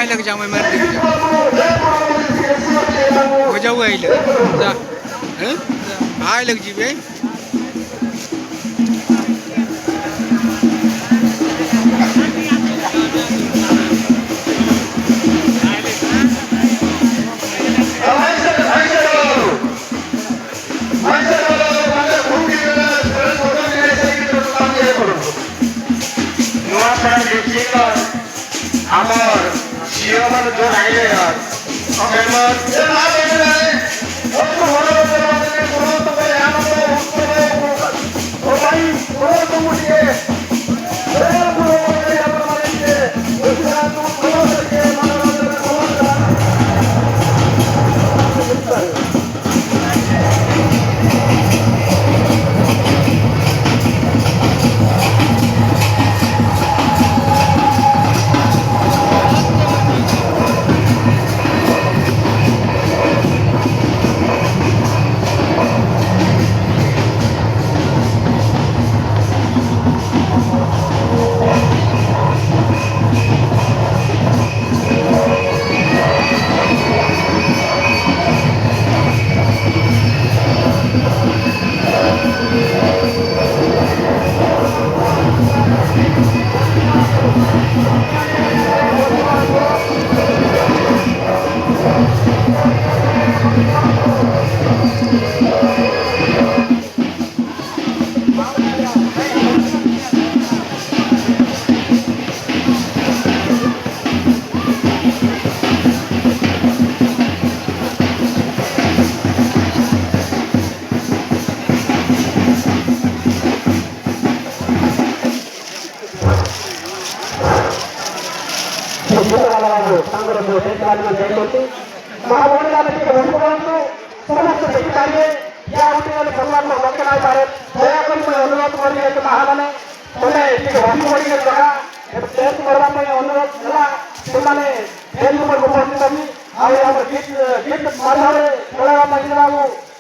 लग जाऊँ मैं मर हो जाऊ आइल जा आय लग जीवे আমার জীবন जो राहिले यार ओके मत ना बेटा तो बड़ा बड़ा कोनो तो यहाँ ओ भाई कोनो तो मुझे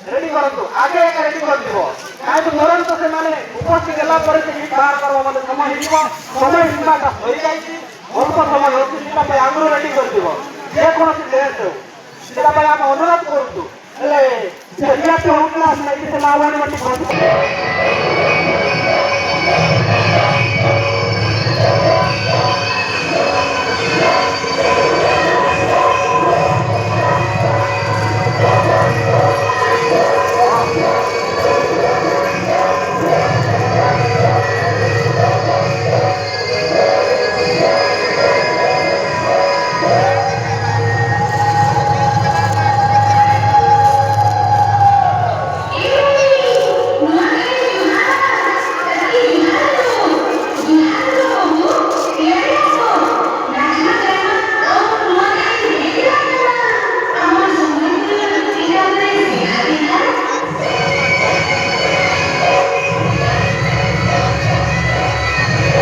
रेडी करतु आगे रेडी कर दिबो काय तो तुरंत से माने उपस्थित गेला पर से गीत बाहर करबो माने समय हिबो समय हिबा का होई जाईची अल्प समय होती सेटा पे आगरो रेडी कर दिबो जे कोनोसी ड्रेस हो सेटा पे हम अनुरोध करतु हेले से रिया पे होटला से ना लावानी मटी